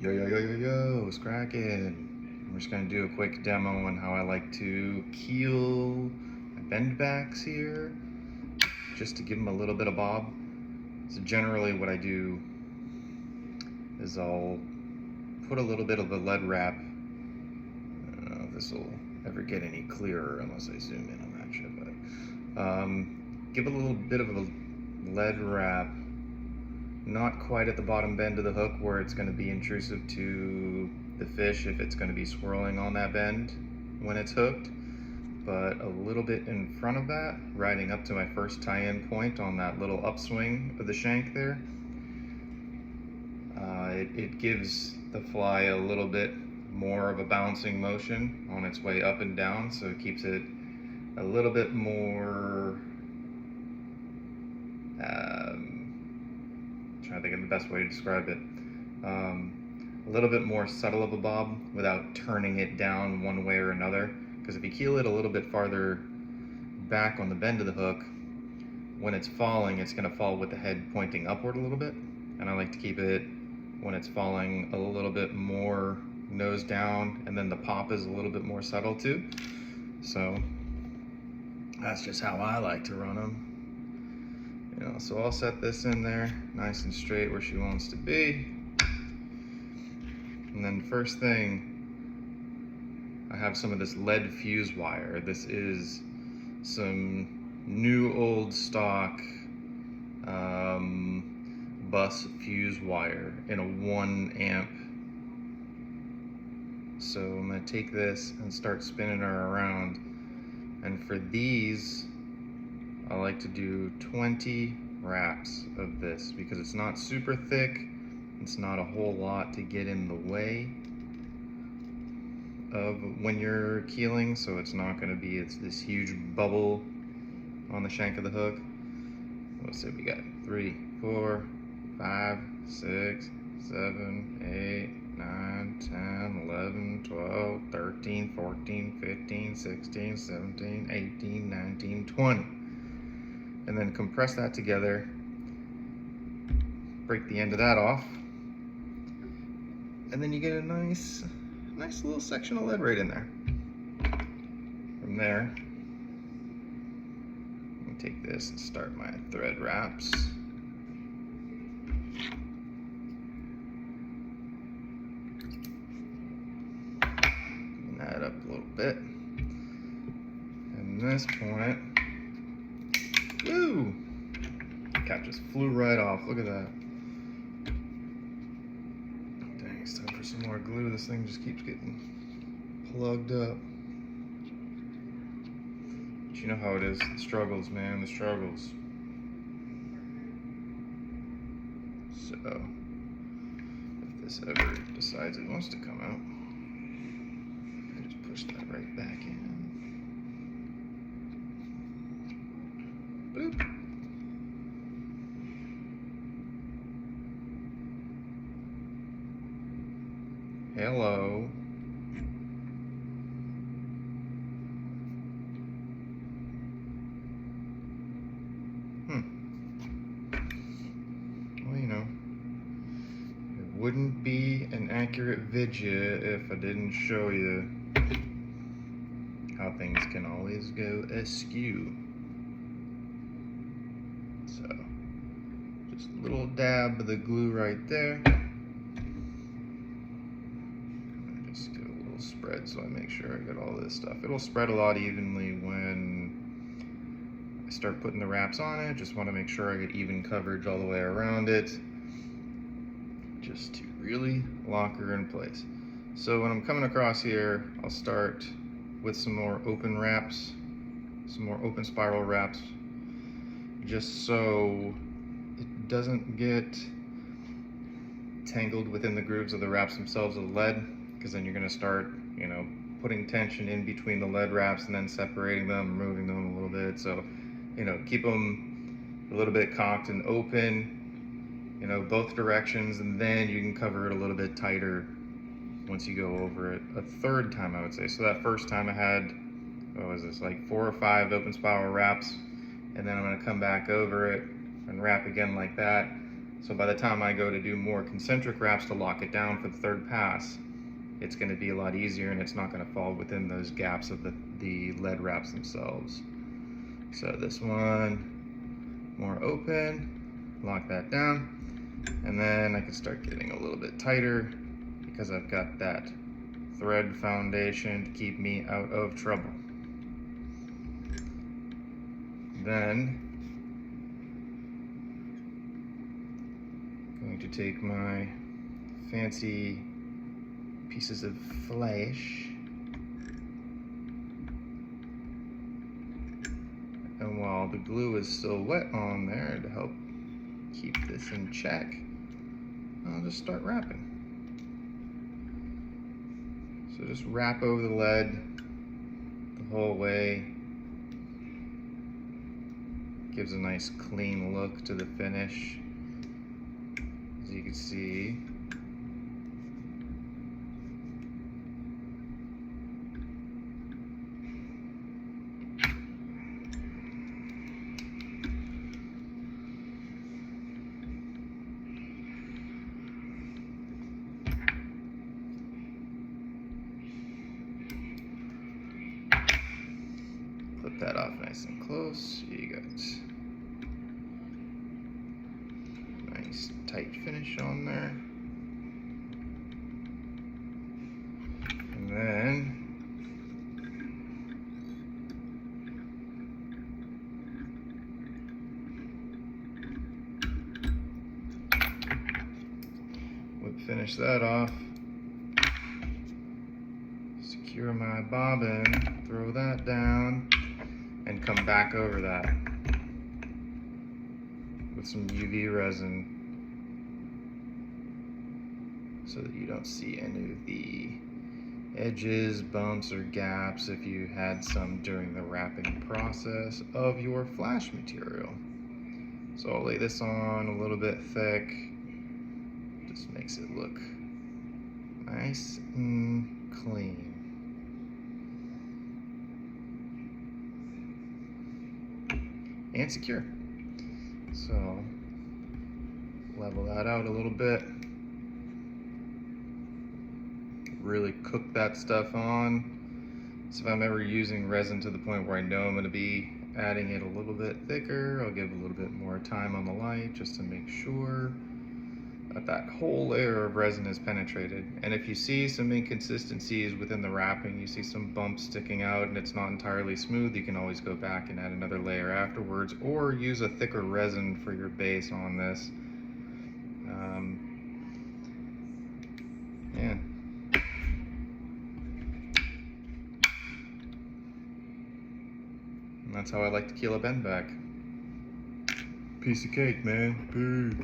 Yo, what's cracking? I'm just gonna do a quick demo on how I like to keel my bend backs here, just to give them a little bit of bob. So generally what I do is I'll put a little bit of the lead wrap. I don't know if this will ever get any clearer unless I zoom in on that shit, but give a little bit of a lead wrap. Not quite at the bottom bend of the hook where it's going to be intrusive to the fish if it's going to be swirling on that bend when it's hooked, but a little bit in front of that, riding up to my first tie-in point on that little upswing of the shank there. It gives the fly a little bit more of a bouncing motion on its way up and down, so it keeps it a little bit more trying to think of the best way to describe it. A little bit more subtle of a bob without turning it down one way or another. Because if you keel it a little bit farther back on the bend of the hook, when it's falling, it's going to fall with the head pointing upward a little bit. And I like to keep it, when it's falling, a little bit more nose down, and then the pop is a little bit more subtle too. So that's just how I like to run them. So I'll set this in there nice and straight where she wants to be. And then first thing, I have some of this lead fuse wire. This is some new old stock bus fuse wire in a 1 amp. So I'm gonna take this and start spinning her around. And for these, I like to do 20 wraps of this because it's not super thick. It's not a whole lot to get in the way of when you're keeling, so it's not going to be this huge bubble on the shank of the hook. Let's see, we got 3, 4, 5, 6, 7, 8, 9, 10, 11, 12, 13, 14, 15, 16, 17, 18, 19, 20. And then compress that together, break the end of that off, and then you get a nice little section of lead right in there. From there, I'm gonna take this and start my thread wraps. Clean that up a little bit. And this point, woo! Cap just flew right off. Look at that. Dang, it's time for some more glue. This thing just keeps getting plugged up. But you know how it is. The struggles, man. The struggles. So, if this ever decides it wants to come out, I just push that right back in. Boop. Hello. Well, it wouldn't be an accurate vidya if I didn't show you how things can always go askew. So, just a little dab of the glue right there. Just get a little spread so I make sure I get all this stuff. It'll spread a lot evenly when I start putting the wraps on it. Just want to make sure I get even coverage all the way around it, just to really lock her in place. So when I'm coming across here, I'll start with some more open wraps, some more open spiral wraps, just so it doesn't get tangled within the grooves of the wraps themselves of the lead, because then you're going to start, putting tension in between the lead wraps and then separating them, removing them a little bit. So, keep them a little bit cocked and open, both directions, and then you can cover it a little bit tighter once you go over it a third time, I would say. So that first time I had, like 4 or 5 open spiral wraps, and then I'm going to come back over it and wrap again like that. So by the time I go to do more concentric wraps to lock it down for the third pass, it's going to be a lot easier and it's not going to fall within those gaps of the lead wraps themselves. So this one, more open, lock that down, and then I can start getting a little bit tighter because I've got that thread foundation to keep me out of trouble. Then I'm going to take my fancy pieces of flesh, and while the glue is still wet on there to help keep this in check, I'll just start wrapping. So just wrap over the lead the whole way. Gives a nice clean look to the finish, as you can see. Clip that off nice and close. You got nice tight finish on there. And then we'll finish that off. Secure my bobbin, throw that down, and come back over that with some UV resin so that you don't see any of the edges, bumps, or gaps if you had some during the wrapping process of your flash material. So I'll lay this on a little bit thick, just makes it look nice and clean. And secure. So level that out a little bit. Really cook that stuff on. So if I'm ever using resin to the point where I know I'm going to be adding it a little bit thicker, I'll give a little bit more time on the light just to make sure that that whole layer of resin is penetrated. And if you see some inconsistencies within the wrapping, you see some bumps sticking out and it's not entirely smooth, you can always go back and add another layer afterwards, or use a thicker resin for your base on this. Yeah. And that's how I like to keel a bend back. Piece of cake, man. Peace.